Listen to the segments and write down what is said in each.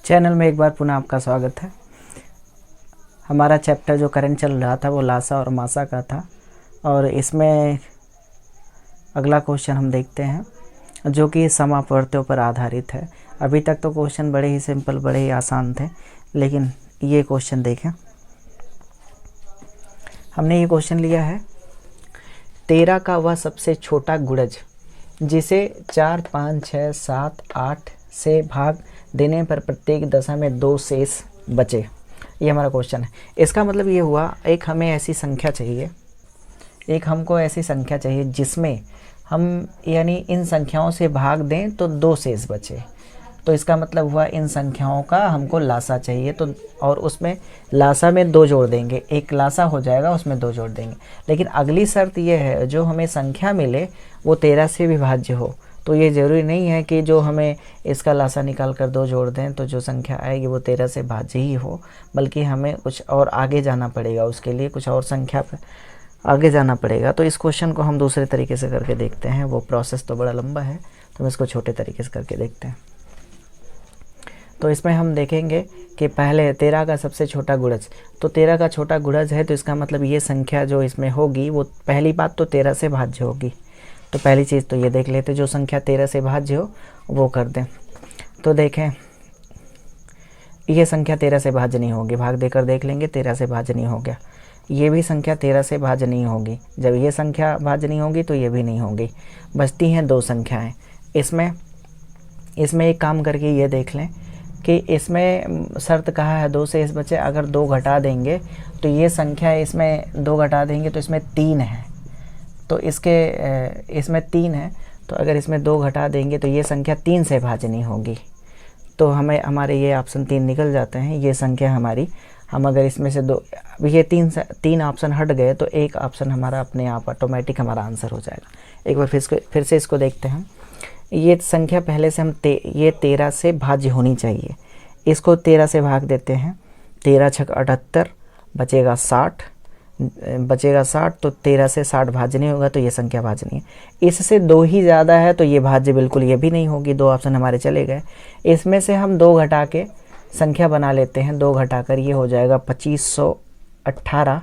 Channel में एक बार पुनः आपका स्वागत है। हमारा चैप्टर जो करंट चल रहा था वो लासा और मासा का था और इसमें अगला क्वेश्चन हम देखते हैं जो कि समापवर्त्यों पर आधारित है। अभी तक तो क्वेश्चन बड़े ही सिंपल, बड़े ही आसान थे, लेकिन ये क्वेश्चन देखें। हमने ये क्वेश्चन लिया है 13 का वह सबसे छोटा गुणज जिसे 4, 5, 6, 7, 8 से भाग देने पर प्रत्येक दशा में 2 शेष बचे। ये हमारा क्वेश्चन है। इसका मतलब ये हुआ एक हमें ऐसी संख्या चाहिए, एक हमको ऐसी संख्या चाहिए जिसमें हम यानी इन संख्याओं से भाग दें तो 2 शेष बचे। तो इसका मतलब हुआ इन संख्याओं का हमको लासा चाहिए, तो और उसमें लासा में 2 जोड़ देंगे, एक लासा हो जाएगा उसमें 2 जोड़ देंगे। लेकिन अगली शर्त ये है जो हमें संख्या मिले वो 13 से विभाज्य हो। तो ये ज़रूरी नहीं है कि जो हमें इसका लासा निकाल कर 2 जोड़ दें तो जो संख्या आएगी वो 13 से भाज्य ही हो, बल्कि हमें कुछ और आगे जाना पड़ेगा, उसके लिए कुछ और संख्या पर आगे जाना पड़ेगा। तो इस क्वेश्चन को हम दूसरे तरीके से करके देखते हैं। वो प्रोसेस तो बड़ा लंबा है, तो हम इसको छोटे तरीके से करके देखते हैं। तो इसमें हम देखेंगे कि पहले 13 का सबसे छोटा गुणज, तो 13 का छोटा गुणज है तो इसका मतलब ये संख्या जो इसमें होगी वो पहली बात तो 13 से भाज्य होगी। तो पहली चीज़ तो ये देख लेते, जो संख्या 13 से भाज्य हो वो कर दें। तो देखें ये संख्या 13 से भाज्य नहीं होगी, भाग देकर देख लेंगे 13 से भाज्य नहीं हो गया। ये भी संख्या 13 से भाज्य नहीं होगी, जब ये संख्या भाज्य नहीं होगी तो ये भी नहीं होगी। बचती हैं 2 संख्याएं। इसमें एक काम करके ये देख लें कि इसमें शर्त कहा है 2 शेष बचे, अगर 2 घटा देंगे तो ये संख्या इसमें 2 घटा देंगे तो इसमें 3 है, तो इसमें 3 है, तो अगर इसमें 2 घटा देंगे तो ये संख्या 3 से भाज्य नहीं होगी। तो हमारे ये ऑप्शन 3 निकल जाते हैं। ये संख्या हमारी, हम अगर इसमें से 2, ये 3 ऑप्शन हट गए तो एक ऑप्शन हमारा अपने आप ऑटोमेटिक हमारा आंसर हो जाएगा। एक बार फिर से इसको देखते हैं। ये संख्या पहले से ये 13 से भाज्य होनी चाहिए, इसको 13 से भाग देते हैं। 13 छक 78, बचेगा 60, तो 13 से 60 भाज्य नहीं होगा, तो ये संख्या भाज्य नहीं है। इससे 2 ही ज़्यादा है तो ये भाज्य बिल्कुल ये भी नहीं होगी। 2 ऑप्शन हमारे चले गए। इसमें से हम 2 घटा के संख्या बना लेते हैं। 2 घटाकर ये हो जाएगा 2518।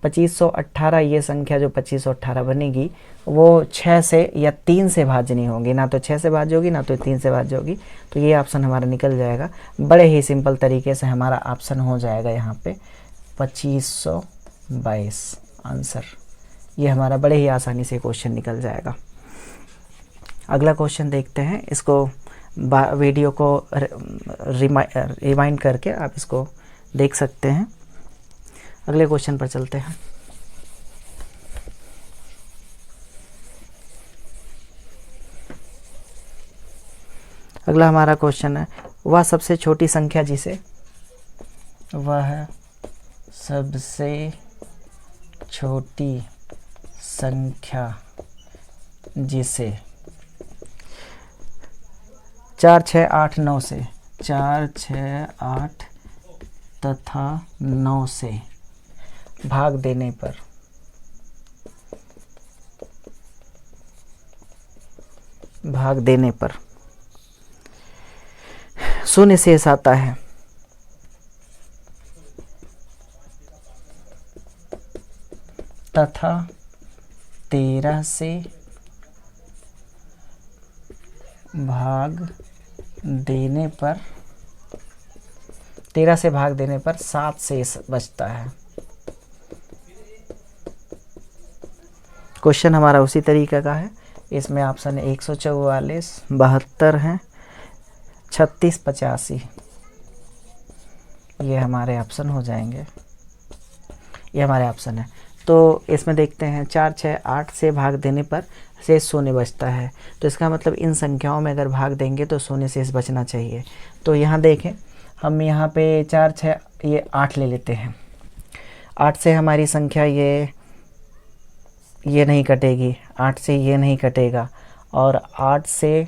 2518 ये संख्या जो 2518 बनेगी वो 6 से या 3 से भाज्य नहीं होगी, ना तो 6 से भाज्य होगी ना तो 3 से भाज्य होगी। तो ये ऑप्शन हमारा निकल जाएगा। बड़े ही सिंपल तरीके से हमारा ऑप्शन हो जाएगा यहाँ पे 2522 आंसर। ये हमारा बड़े ही आसानी से क्वेश्चन निकल जाएगा। अगला क्वेश्चन देखते हैं। इसको वीडियो को रिमाइंड करके आप इसको देख सकते हैं। अगले क्वेश्चन पर चलते हैं। अगला हमारा क्वेश्चन है वह सबसे छोटी संख्या जिसे 4, 6, 8, 9 से 4, 6, 8 तथा 9 से भाग देने पर शून्य शेष आता है। तथा 13 से भाग देने पर 7 शेष बचता है। क्वेश्चन हमारा उसी तरीके का है। इसमें ऑप्शन 144, 72 हैं, 36, 85 ये हमारे ऑप्शन हो जाएंगे। ये हमारे ऑप्शन है। तो इसमें देखते हैं 4, 6, 8 से भाग देने पर शेष शून्य बचता है। तो इसका मतलब इन संख्याओं में अगर भाग देंगे तो शून्य शेष बचना चाहिए। तो यहाँ देखें, हम यहाँ पे 4, 6 ये 8 ले लेते हैं। 8 से हमारी संख्या ये नहीं कटेगी, 8 से ये नहीं कटेगा और 8 से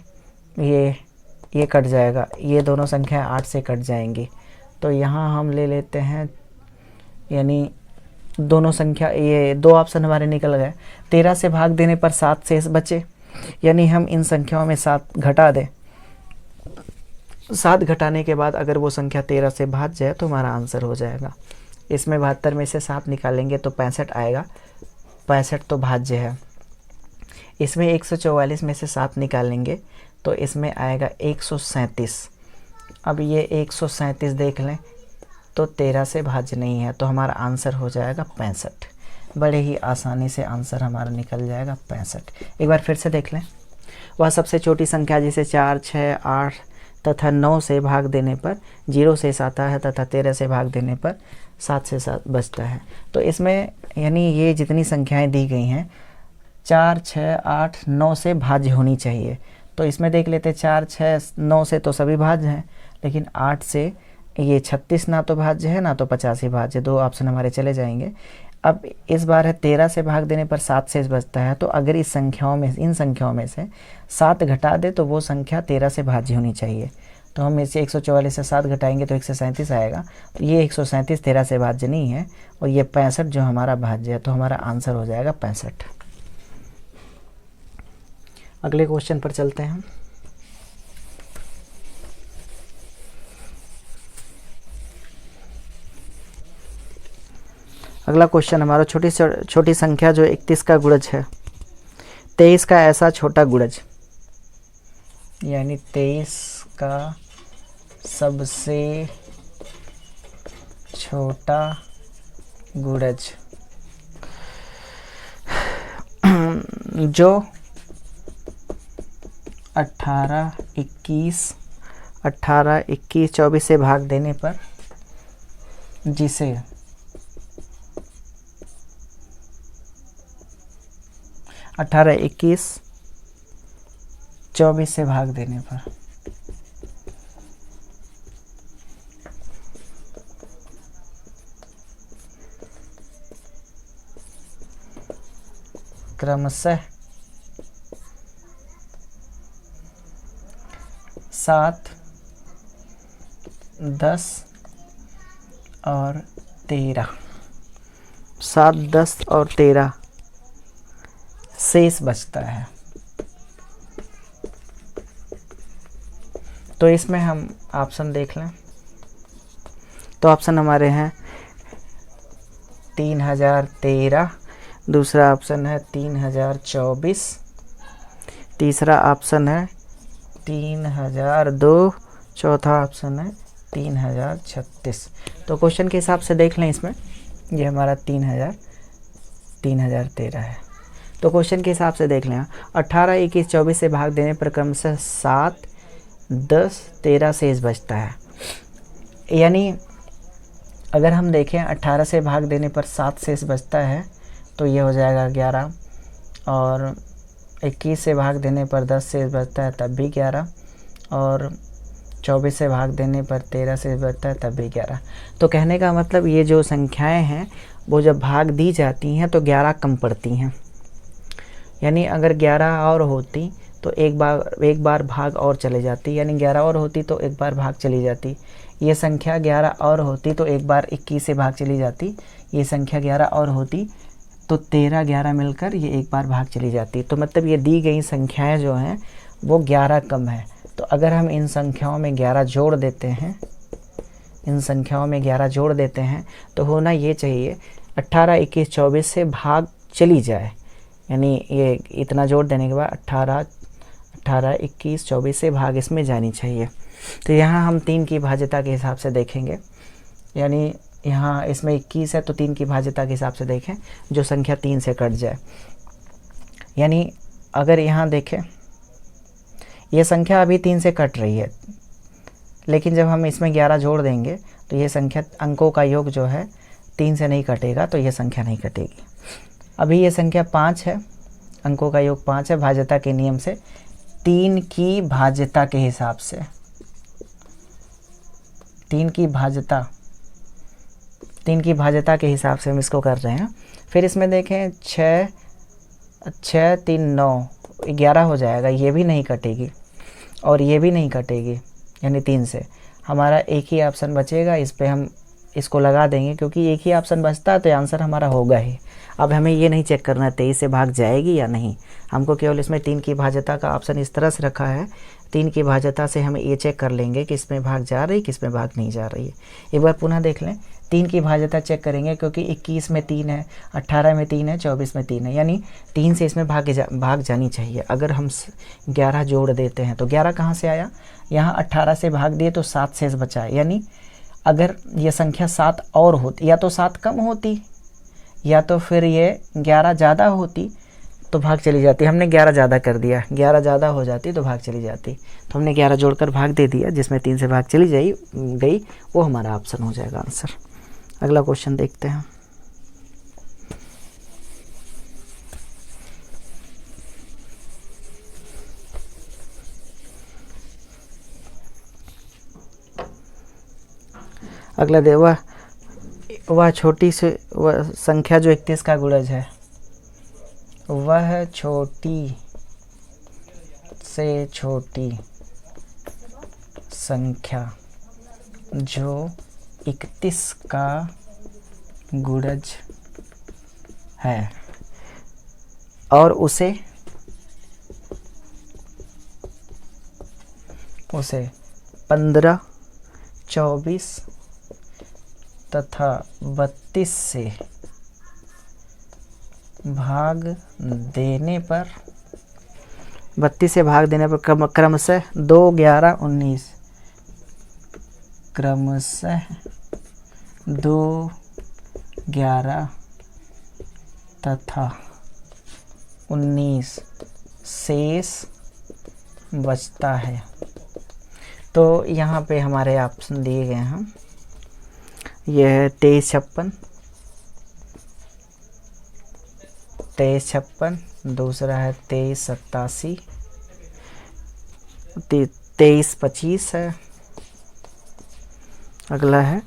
ये कट जाएगा। ये दोनों संख्या 8 से कट जाएंगी। तो यहाँ हम ले लेते हैं, यानी दोनों संख्या ये 2 ऑप्शन हमारे निकल गए। 13 से भाग देने पर 7 शेष बचे, यानी हम इन संख्याओं में 7 घटा दें 7 घटाने के बाद अगर वो संख्या 13 से भाज्य जाए तो हमारा आंसर हो जाएगा। इसमें 72 में से 7 निकालेंगे तो 65 आएगा, 65 तो भाज्य है। इसमें 144 में से 7 निकालेंगे तो इसमें आएगा 137। अब ये 137 देख लें तो 13 से भाज्य नहीं है, तो हमारा आंसर हो जाएगा 65। बड़े ही आसानी से आंसर हमारा निकल जाएगा 65। एक बार फिर से देख लें। वह सबसे छोटी संख्या जिसे 4, 6, 8 तथा 9 से भाग देने पर 0 शेष आता है तथा 13 से भाग देने पर 7 से 7 बचता है। तो इसमें यानी ये जितनी संख्याएं दी गई हैं 4, 6, 8, 9 से भाज्य होनी चाहिए। तो इसमें देख लेते 4, 6, 9 से तो सभी भाज्य हैं, लेकिन 8 से ये 36 ना तो भाज्य है ना तो 85 भाज्य, 2 ऑप्शन हमारे चले जाएंगे। अब इस बार है 13 से भाग देने पर 7 शेष बचता है, तो अगर इन संख्याओं में से 7 घटा दे तो वो संख्या 13 से भाज्य होनी चाहिए। तो हम इसे 144 से 7 घटाएंगे तो 137 आएगा। तो ये 137 13 से भाज्य नहीं है और ये 65 जो हमारा भाज्य है, तो हमारा आंसर हो जाएगा 65। अगले क्वेश्चन पर चलते हैं। अगला क्वेश्चन हमारा छोटी संख्या जो 31 का गुणज है, 23 का ऐसा छोटा गुणज, यानी 23 का सबसे छोटा गुणज जो 18, 21, 24 से भाग देने पर जिसे 18, 21, 24 से भाग देने पर क्रमशः 7, 10 और 13, 7, 10 और 13 शेष बचता है। तो इसमें हम ऑप्शन देख लें तो ऑप्शन हमारे हैं 3013, दूसरा ऑप्शन है 3024, तीसरा ऑप्शन है 3002, चौथा ऑप्शन है 3036। तो क्वेश्चन के हिसाब से देख लें, इसमें ये हमारा 3013 है। तो क्वेश्चन के हिसाब से देख लें 18, 21, 24 से भाग देने पर क्रमशः 7, 10, 13 शेष बचता है। यानी अगर हम देखें 18 से भाग देने पर 7 शेष बचता है तो ये हो जाएगा 11, और 21 से भाग देने पर 10 शेष बचता है तब भी 11, और 24 से भाग देने पर 13 शेष बचता है तब भी 11। तो कहने का मतलब ये जो संख्याएं हैं वो जब भाग दी जाती हैं तो 11 कम पड़ती हैं। यानी अगर 11 और होती तो एक बार भाग और चले जाती, यानी 11 और होती तो एक बार भाग चली जाती। ये संख्या 11 और होती तो एक बार 21 से भाग चली जाती। ये संख्या 11 और होती तो 13, 11 मिलकर ये एक बार भाग चली जाती। तो मतलब ये दी गई संख्याएं जो हैं वो 11 कम है। तो अगर हम इन संख्याओं में 11 जोड़ देते हैं, तो होना ये चाहिए 18, 21, 24 से भाग चली जाए। यानी ये इतना जोड़ देने के बाद 18, 21, 24 से भाग इसमें जानी चाहिए। तो यहाँ हम 3 की भाज्यता के हिसाब से देखेंगे, यानी यहाँ इसमें 21 है तो 3 की भाज्यता के हिसाब से देखें जो संख्या 3 से कट जाए। यानी अगर यहाँ देखें ये संख्या अभी 3 से कट रही है, लेकिन जब हम इसमें 11 जोड़ देंगे तो ये संख्या अंकों का योग जो है 3 से नहीं कटेगा, तो ये संख्या नहीं कटेगी। अभी ये संख्या 5 है, अंकों का योग 5 है। भाज्यता के नियम से 3 की भाज्यता के हिसाब से 3 की भाज्यता के हिसाब से हम इसको कर रहे हैं। फिर इसमें देखें 6, 3, 9, 11 हो जाएगा, ये भी नहीं कटेगी और ये भी नहीं कटेगी, यानी 3 से हमारा एक ही ऑप्शन बचेगा। इस पे हम इसको लगा देंगे क्योंकि एक ही ऑप्शन बचता है तो आंसर हमारा होगा ही। अब हमें ये नहीं चेक करना 23 से भाग जाएगी या नहीं, हमको केवल इसमें 3 की भाज्यता का ऑप्शन इस तरह से रखा है, 3 की भाज्यता से हम ये चेक कर लेंगे कि इसमें भाग जा रही, किस में भाग नहीं जा रही है। एक बार पुनः देख लें, 3 की भाज्यता चेक करेंगे क्योंकि 21 में 3 है, 18 में 3 है, 24 में 3 है, यानी 3 से इसमें भाग जानी चाहिए। अगर हम 11 जोड़ देते हैं तो 11 कहाँ से आया, यहाँ 18 से भाग दिए तो 7 शेष बचा, यानी अगर ये संख्या 7 और होती, या तो 7 कम होती या तो फिर ये 11 ज़्यादा होती तो भाग चली जाती। हमने 11 ज़्यादा कर दिया, 11 ज़्यादा हो जाती तो भाग चली जाती, तो हमने 11 जोड़कर भाग दे दिया, जिसमें 3 से भाग चली गई वो हमारा ऑप्शन हो जाएगा आंसर। अगला क्वेश्चन देखते हैं। अगला दे वह छोटी से वह संख्या जो 31 का गुणज है, वह छोटी से छोटी संख्या जो 31 का गुणज है और उसे 15, 24 तथा 32 से भाग देने पर, 32 से भाग देने पर क्रमशः 2, 11, 19, क्रमशः 2, 11 तथा 19 शेष बचता है। तो यहाँ पे हमारे ऑप्शन दिए गए हैं, यह है 2356, दूसरा है 2387, 2325 है, अगला है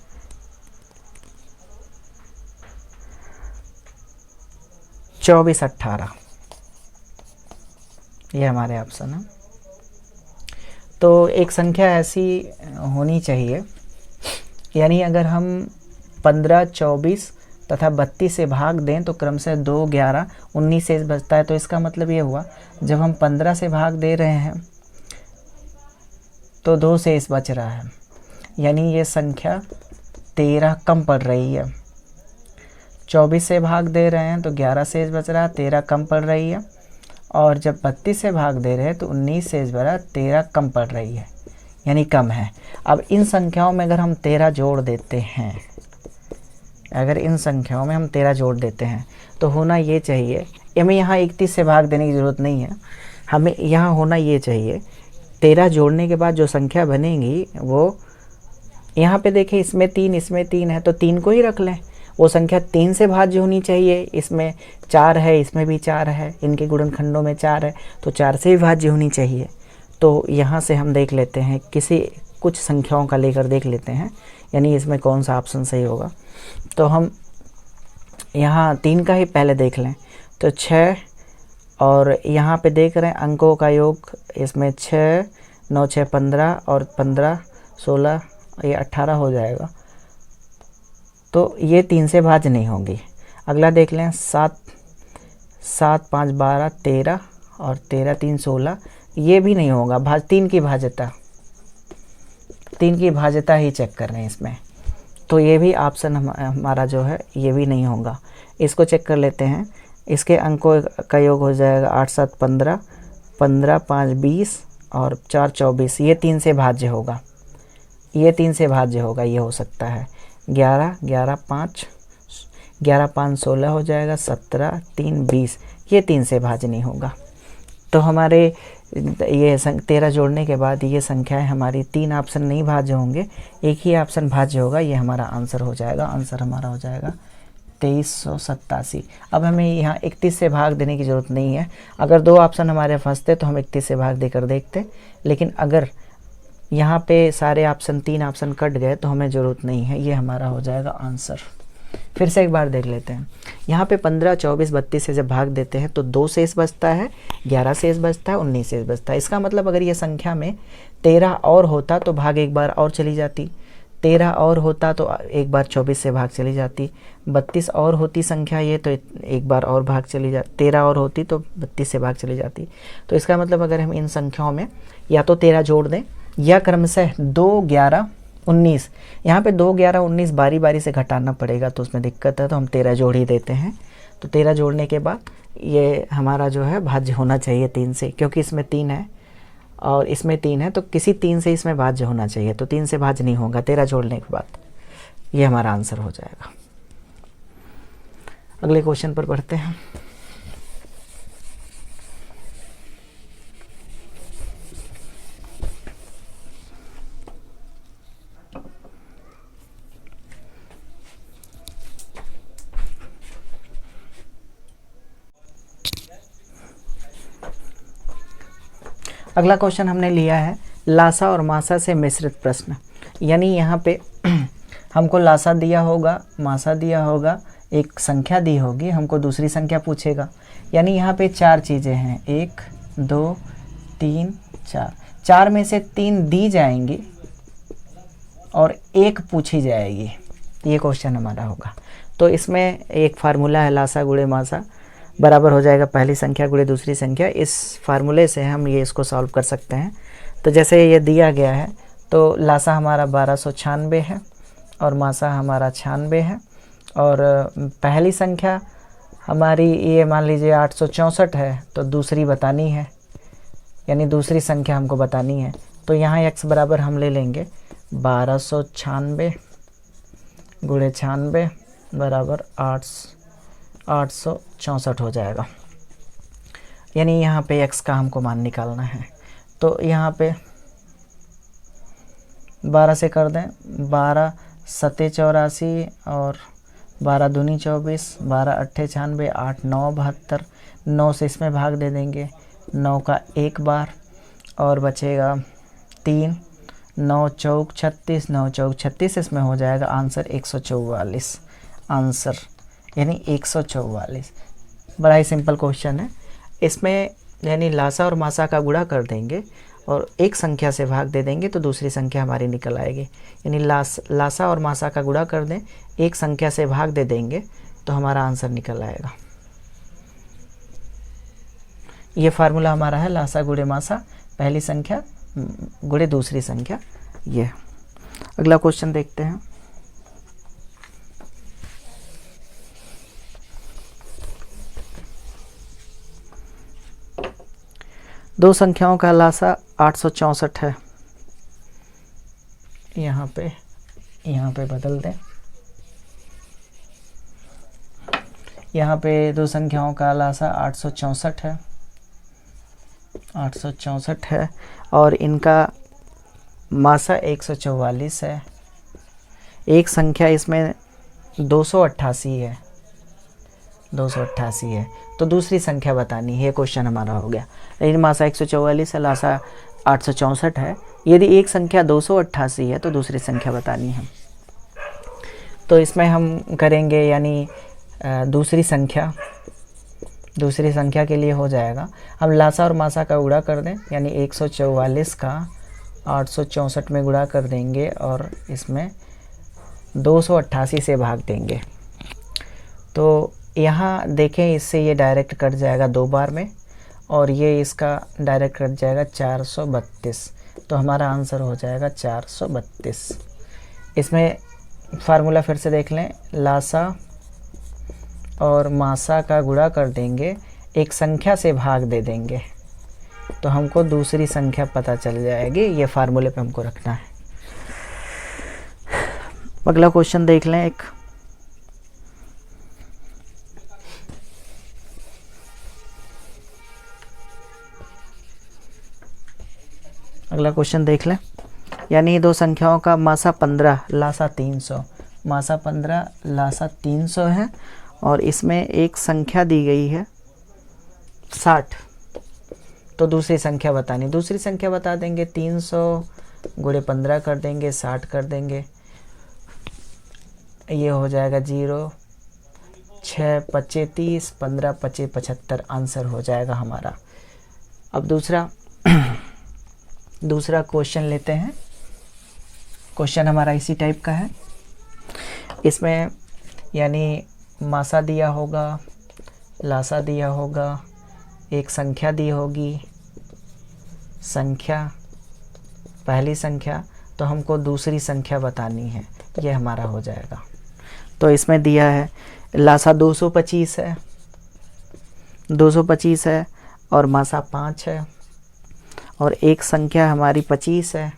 2418, ये हमारे ऑप्शन है। तो एक संख्या ऐसी होनी चाहिए, यानी अगर हम 15, 24 तथा 32 से भाग दें तो क्रमशः 2, 11, 19 शेष बचता है। तो इसका मतलब ये हुआ, जब हम 15 से भाग दे रहे हैं तो 2 शेष बच रहा है, यानी ये संख्या 13 कम पड़ रही है। 24 से भाग दे रहे हैं तो 11 शेष बच रहा है, 13 कम पड़ रही है, और जब 32 से भाग दे रहे हैं तो 19 शेष बच रहा है, 13 कम पड़ रही है, यानी कम है। अब इन संख्याओं में अगर हम 13 जोड़ देते हैं, अगर इन संख्याओं में हम 13 जोड़ देते हैं तो होना ये चाहिए, हमें यहाँ 31 से भाग देने की ज़रूरत नहीं है, हमें यहाँ होना ये चाहिए 13 जोड़ने के बाद जो संख्या बनेगी वो, यहाँ पे देखें इसमें 3, इसमें 3 है तो 3 को ही रख लें, वो संख्या 3 से भाज्य होनी चाहिए। इसमें 4 है, इसमें भी 4 है, इनके गुणनखंडों में 4 है तो 4 से भी भाज्य होनी चाहिए। तो यहाँ से हम देख लेते हैं, कुछ संख्याओं का लेकर देख लेते हैं, यानी इसमें कौन सा ऑप्शन सही होगा। तो हम यहाँ 3 का ही पहले देख लें, तो 6, और यहाँ पे देख रहे हैं अंकों का योग, इसमें 6, 9, 6, 15 और 15, 16, ये 18 हो जाएगा, तो ये 3 से भाज्य नहीं होंगी। अगला देख लें 7, 7, 5, 12, 13 और 13, 3, 16, ये भी नहीं होगा। 3 की भाज्यता ही चेक कर रहे हैं इसमें, तो ये भी ऑप्शन हमारा जो है ये भी नहीं होगा। इसको चेक कर लेते हैं, इसके अंकों का योग हो जाएगा 8, 7, 15, 15, 5, 20 और 4, 24, ये 3 से भाज्य होगा, ये 3 से भाज्य होगा, ये हो सकता है। 11, 11, 5, 11, 5, 16 हो जाएगा, 17, 3, 20, ये 3 से भाज्य नहीं होगा। तो हमारे ये 13 जोड़ने के बाद ये संख्याएं हमारी 3 ऑप्शन नहीं भाज्य होंगे, एक ही ऑप्शन भाज्य होगा, ये हमारा आंसर हो जाएगा। आंसर हमारा हो जाएगा 2387। अब हमें यहाँ 31 से भाग देने की ज़रूरत नहीं है, अगर 2 ऑप्शन हमारे फंसते तो हम 31 से भाग देकर देखते, लेकिन अगर यहाँ पे सारे ऑप्शन 3 ऑप्शन कट गए तो हमें ज़रूरत नहीं है, ये हमारा हो जाएगा आंसर। फिर से एक बार देख लेते हैं, यहाँ पे 15, 24, 32 से जब भाग देते हैं तो 2 शेष बचता है, 11 शेष बचता है, 19 शेष बचता है। इसका मतलब अगर ये संख्या में 13 और होता तो भाग एक बार और चली जाती, 13 और होता तो एक बार 24 से भाग चली जाती। 32 और होती संख्या ये तो एक बार और भाग चली जाती। 13 और होती तो 32 से भाग चली जाती। तो इसका मतलब अगर हम इन संख्याओं में या तो 13 जोड़ दें या क्रमशः 2, 11, 19, यहाँ पे 2, 11, 19 बारी बारी से घटाना पड़ेगा तो उसमें दिक्कत है, तो हम 13 जोड़ ही देते हैं। तो 13 जोड़ने के बाद ये हमारा जो है भाज्य होना चाहिए 3 से, क्योंकि इसमें 3 है और इसमें 3 है, तो किसी 3 से इसमें भाज्य होना चाहिए। तो 3 से भाज्य नहीं होगा 13 जोड़ने के बाद। ये हमारा आंसर हो जाएगा। अगले क्वेश्चन पर बढ़ते हैं। अगला क्वेश्चन हमने लिया है लासा और मासा से मिश्रित प्रश्न। यानी यहाँ पे हमको लासा दिया होगा, मासा दिया होगा, एक संख्या दी होगी, हमको दूसरी संख्या पूछेगा। यानी यहाँ पे 4 चीज़ें हैं, 1, 2, 3, 4। 4 में से 3 दी जाएंगी और 1 पूछी जाएगी। ये क्वेश्चन हमारा होगा। तो इसमें एक फार्मूला है लासा गुणे मासा बराबर हो जाएगा पहली संख्या गुणे दूसरी संख्या। इस फार्मूले से हम ये इसको सॉल्व कर सकते हैं। तो जैसे ये दिया गया है तो लासा हमारा 1296 है और मासा हमारा 96 है और पहली संख्या हमारी ये मान लीजिए 864 है, तो दूसरी बतानी है, यानी दूसरी संख्या हमको बतानी है। तो यहाँ x बराबर हम ले लेंगे 1296 गुणे 96 बराबर 864 हो जाएगा। यानी यहाँ पे x का हमको मान निकालना है। तो यहाँ पे 12 से कर दें, 12 सत्ते 84 और 12 दूनी 24, 12 अट्ठे 96, 8 9 72, 9 से इसमें भाग दे देंगे, 9 का एक बार और बचेगा 3, 9 चौक 36, 9 चौक 36, इसमें हो जाएगा आंसर 144। आंसर यानी 144। बड़ा ही सिंपल क्वेश्चन है। इसमें यानी लासा और मासा का गुणा कर देंगे और एक संख्या से भाग दे देंगे तो दूसरी संख्या हमारी निकल आएगी। यानी लासा और मासा का गुणा कर दें, एक संख्या से भाग दे देंगे तो हमारा आंसर निकल आएगा। ये फार्मूला हमारा है लासा गुणे मासा पहली संख्या गुणे दूसरी संख्या। ये अगला क्वेश्चन देखते हैं। दो संख्याओं का लासा 864 है। यहाँ पे बदल दें। यहाँ पे दो संख्याओं का लासा 864 है, 864 है और इनका मासा 144 है। एक संख्या इसमें 288 है, 288 है, तो दूसरी संख्या बतानी है। ये क्वेश्चन हमारा हो गया। लेकिन मासा 144 है, लासा 864 है। यदि एक संख्या 288 है तो दूसरी संख्या बतानी है। तो इसमें हम करेंगे यानी दूसरी संख्या के लिए हो जाएगा, हम लासा और मासा का गुणा कर दें, यानी 144 का 864 में गुणा कर देंगे और इसमें 288 से भाग देंगे। तो यहाँ देखें, इससे ये डायरेक्ट कट जाएगा 2 बार में और ये इसका डायरेक्ट कट जाएगा 432। तो हमारा आंसर हो जाएगा 432। इसमें फार्मूला फिर से देख लें, लासा और मासा का गुणा कर देंगे, एक संख्या से भाग दे देंगे तो हमको दूसरी संख्या पता चल जाएगी। ये फार्मूले पे हमको रखना है। अगला क्वेश्चन देख लें एक। अगला क्वेश्चन देख लें। यानी दो संख्याओं का मासा 15 लासा 300, मासा 15 लासा 300 है और इसमें एक संख्या दी गई है 60। तो दूसरी संख्या बतानी, दूसरी संख्या बता देंगे, 300 गुणे 15 कर देंगे, 60 कर देंगे, ये हो जाएगा 0, 6 पच्चे 30, 15 पच्चे 75, आंसर हो जाएगा हमारा। अब दूसरा क्वेश्चन लेते हैं। क्वेश्चन हमारा इसी टाइप का है। इसमें यानी मासा दिया होगा, लासा दिया होगा, एक संख्या दी होगी, संख्या पहली संख्या, तो हमको दूसरी संख्या बतानी है, ये हमारा हो जाएगा। तो इसमें दिया है लासा 225 है, 225 है और मासा 5 है और एक संख्या हमारी 25 है,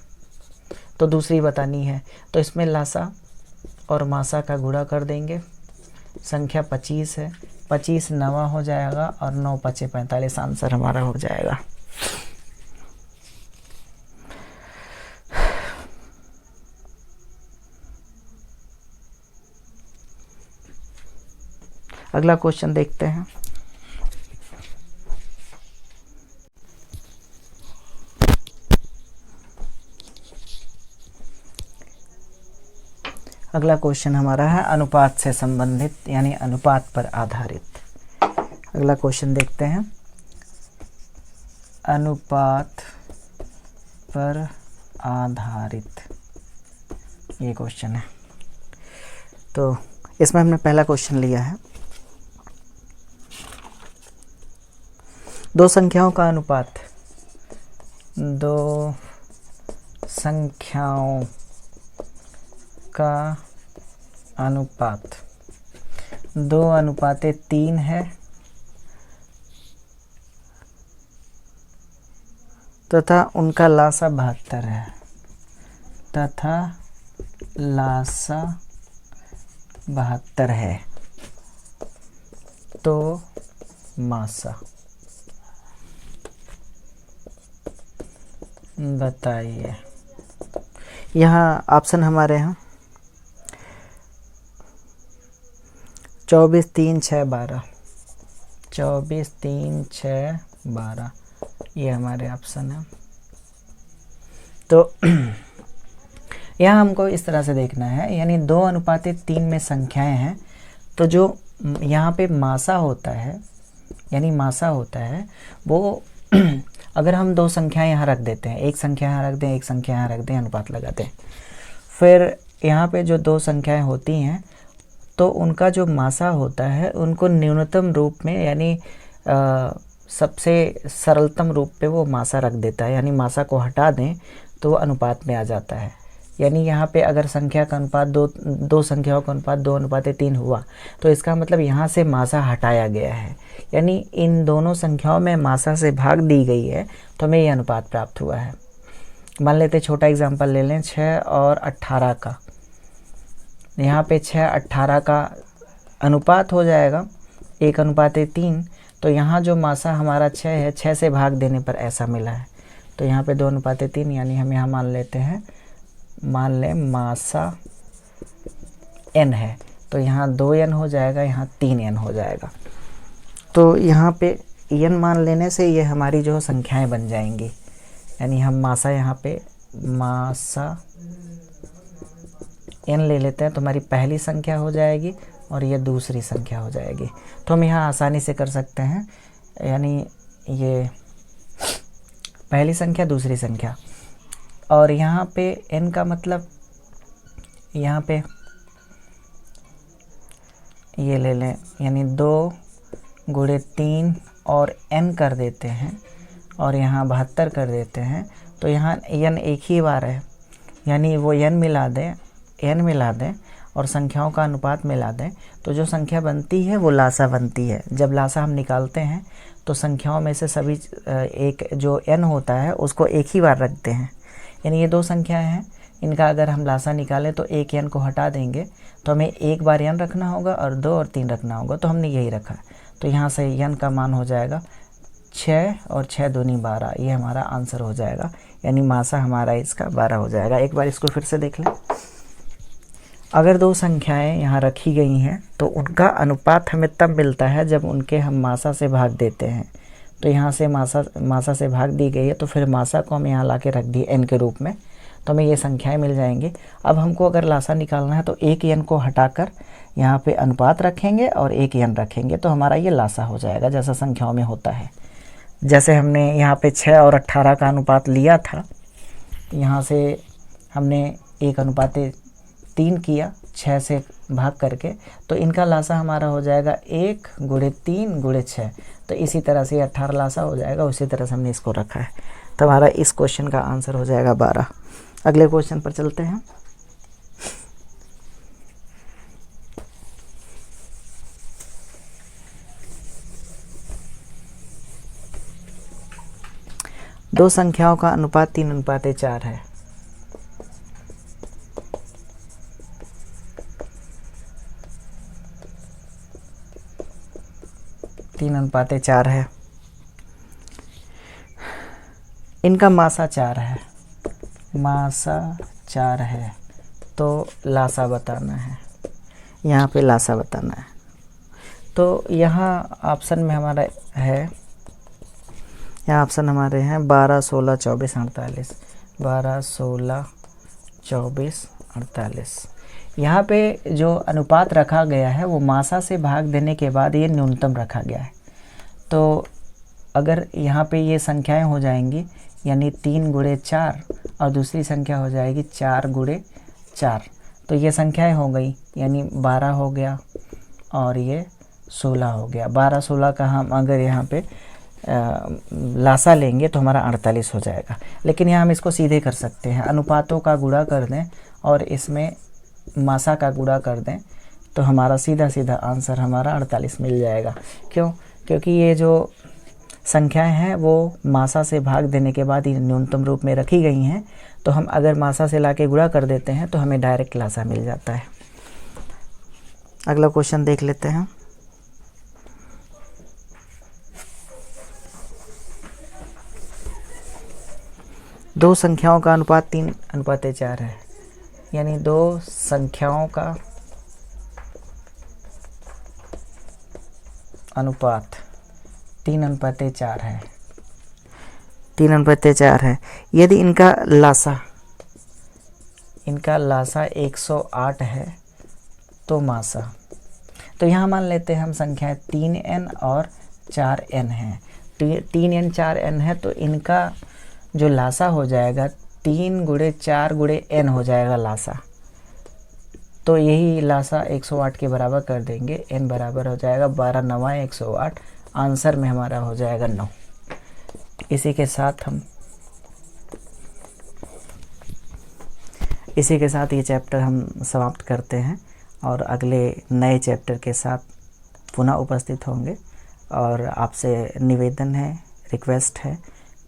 तो दूसरी बतानी है। तो इसमें लासा और मासा का गुणा कर देंगे, संख्या 25 है, 25 नवा हो जाएगा और 9 पचे 45, आंसर हमारा हो जाएगा। अगला क्वेश्चन देखते हैं। अगला क्वेश्चन हमारा है अनुपात से संबंधित यानी अनुपात पर आधारित। अगला क्वेश्चन देखते हैं, अनुपात पर आधारित ये क्वेश्चन है। तो इसमें हमने पहला क्वेश्चन लिया है, दो संख्याओं का अनुपात, दो संख्याओं का अनुपात 2:3 है तथा उनका लासा 72 है, तथा लासा 72 है, तो मासा बताइए। यहाँ ऑप्शन हमारे हैं 24, 3, 6, 12, 24, 3, 6, 12 ये हमारे ऑप्शन है। तो यहाँ हमको इस तरह से देखना है, यानी 2:3 में संख्याएं हैं, तो जो यहाँ पे मासा होता है, यानी मासा होता है वो अगर हम दो संख्याएं यहाँ रख देते हैं, एक संख्या यहाँ रख दें, एक संख्या यहाँ रख दें, अनुपात लगाते हैं, फिर यहाँ पे जो दो संख्याएं होती हैं तो उनका जो मासा होता है उनको न्यूनतम रूप में यानी सबसे सरलतम रूप पे वो मासा रख देता है, यानी मासा को हटा दें तो वो अनुपात में आ जाता है। यानी यहाँ पे अगर संख्या का अनुपात दो संख्याओं का अनुपात 2:3 हुआ तो इसका मतलब यहाँ से मासा हटाया गया है, यानी इन दोनों संख्याओं में मासा से भाग दी गई है, तो हमें ये अनुपात प्राप्त हुआ है। मान लेते छोटा एग्जांपल ले लें 6 और 18 का। यहाँ पे 6 18 का अनुपात हो जाएगा 1:3, तो यहाँ जो मासा हमारा 6 है, 6 से भाग देने पर ऐसा मिला है, तो यहाँ पे 2:3, यानी हम यहाँ मान लेते हैं, मान लें मासा n है, तो यहाँ 2n हो जाएगा, यहाँ 3n हो जाएगा। तो यहाँ पे n मान लेने से ये हमारी जो संख्याएं बन जाएंगी, यानी हम मासा यहाँ पे मासा n ले लेते हैं, तो हमारी पहली संख्या हो जाएगी और ये दूसरी संख्या हो जाएगी। तो हम यहाँ आसानी से कर सकते हैं, यानी ये पहली संख्या दूसरी संख्या, और यहाँ पे n का मतलब यहाँ पे ये ले लें, यानी 2 × 3 और n कर देते हैं और यहाँ 72 कर देते हैं, तो यहाँ n एक ही बार है, यानी वो n मिला दें और संख्याओं का अनुपात मिला दें, तो जो संख्या बनती है वो लासा बनती है। जब लासा हम निकालते हैं तो संख्याओं में से सभी एक जो n होता है उसको एक ही बार रखते हैं, यानी ये दो संख्याएं हैं, इनका अगर हम लासा निकालें तो एक n को हटा देंगे, तो हमें एक बार n रखना होगा और 2 और 3 रखना होगा, तो हमने यही रखा। तो यहाँ से n का मान हो जाएगा 6 और 6 दूनी 12, ये हमारा आंसर हो जाएगा, यानी मासा हमारा इसका 12 हो जाएगा। एक बार इसको फिर से देख लें, अगर दो संख्याएं यहाँ रखी गई हैं तो उनका अनुपात हमें तब मिलता है जब उनके हम मासा से भाग देते हैं। तो यहाँ से मासा से भाग दी गई है, तो फिर मासा को हम यहाँ ला के रख दिए n के रूप में, तो हमें ये संख्याएं मिल जाएंगी। अब हमको अगर लासा निकालना है तो एक n को हटाकर यहाँ पे अनुपात रखेंगे और एक n रखेंगे, तो हमारा ये लासा हो जाएगा, जैसा संख्याओं में होता है। जैसे हमने यहाँ पे 6 और 18 का अनुपात लिया था, यहाँ से हमने 1:3 किया 6 से भाग करके, तो इनका लासा हमारा हो जाएगा 1 × 3 × 6। तो इसी तरह से 18 लासा हो जाएगा। उसी तरह से हमने इसको रखा है। तो हमारा इस क्वेश्चन का आंसर हो जाएगा 12। अगले क्वेश्चन पर चलते हैं। दो संख्याओं का अनुपात 3:4 है। तीन अनुपात 4 है। इनका मासा 4 है। मासा 4 है तो लासा बताना है। यहाँ पे लासा बताना है। तो यहाँ ऑप्शन में हमारा है, यहाँ ऑप्शन हमारे हैं 12, 16, 24, 48। 12, 16, 24, 48। यहाँ पे जो अनुपात रखा गया है वो मासा से भाग देने के बाद ये न्यूनतम रखा गया है। तो अगर यहाँ पे ये संख्याएं हो जाएंगी, यानी 3 × 4 और दूसरी संख्या हो जाएगी 4 × 4, तो ये संख्याएं हो गई, यानी 12 हो गया और ये 16 हो गया। 12, 16 का हम अगर यहाँ पे लासा लेंगे तो हमारा 48 हो जाएगा। लेकिन यहाँ हम इसको सीधे कर सकते हैं, अनुपातों का गुणा कर दें और इसमें मासा का गुणा कर दें तो हमारा सीधा सीधा आंसर हमारा 48 मिल जाएगा। क्यों? क्योंकि ये जो संख्याएं हैं वो मासा से भाग देने के बाद ही न्यूनतम रूप में रखी गई हैं। तो हम अगर मासा से लाके गुणा कर देते हैं तो हमें डायरेक्ट लासा मिल जाता है। अगला क्वेश्चन देख लेते हैं। दो संख्याओं का अनुपात 3:4 है, यानी दो संख्याओं का अनुपात 3:4 है। 3:4 है। यदि इनका लासा 108 है तो मासा, तो यहाँ मान लेते हैं हम संख्याएं 3n और 4n है। 3n 4n है तो इनका जो लासा हो जाएगा 3 × 4 × n हो जाएगा लासा। तो यही लासा 108 के बराबर कर देंगे। n बराबर हो जाएगा 12 × 9 = 108। आंसर में हमारा हो जाएगा 9। इसी के साथ ये चैप्टर हम समाप्त करते हैं और अगले नए चैप्टर के साथ पुनः उपस्थित होंगे। और आपसे निवेदन है, रिक्वेस्ट है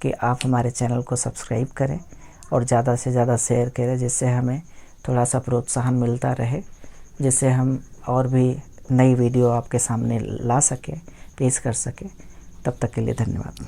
कि आप हमारे चैनल को सब्सक्राइब करें और ज़्यादा से ज़्यादा शेयर करें, जिससे हमें थोड़ा सा प्रोत्साहन मिलता रहे, जिससे हम और भी नई वीडियो आपके सामने ला सकें, पेश कर सकें। तब तक के लिए धन्यवाद।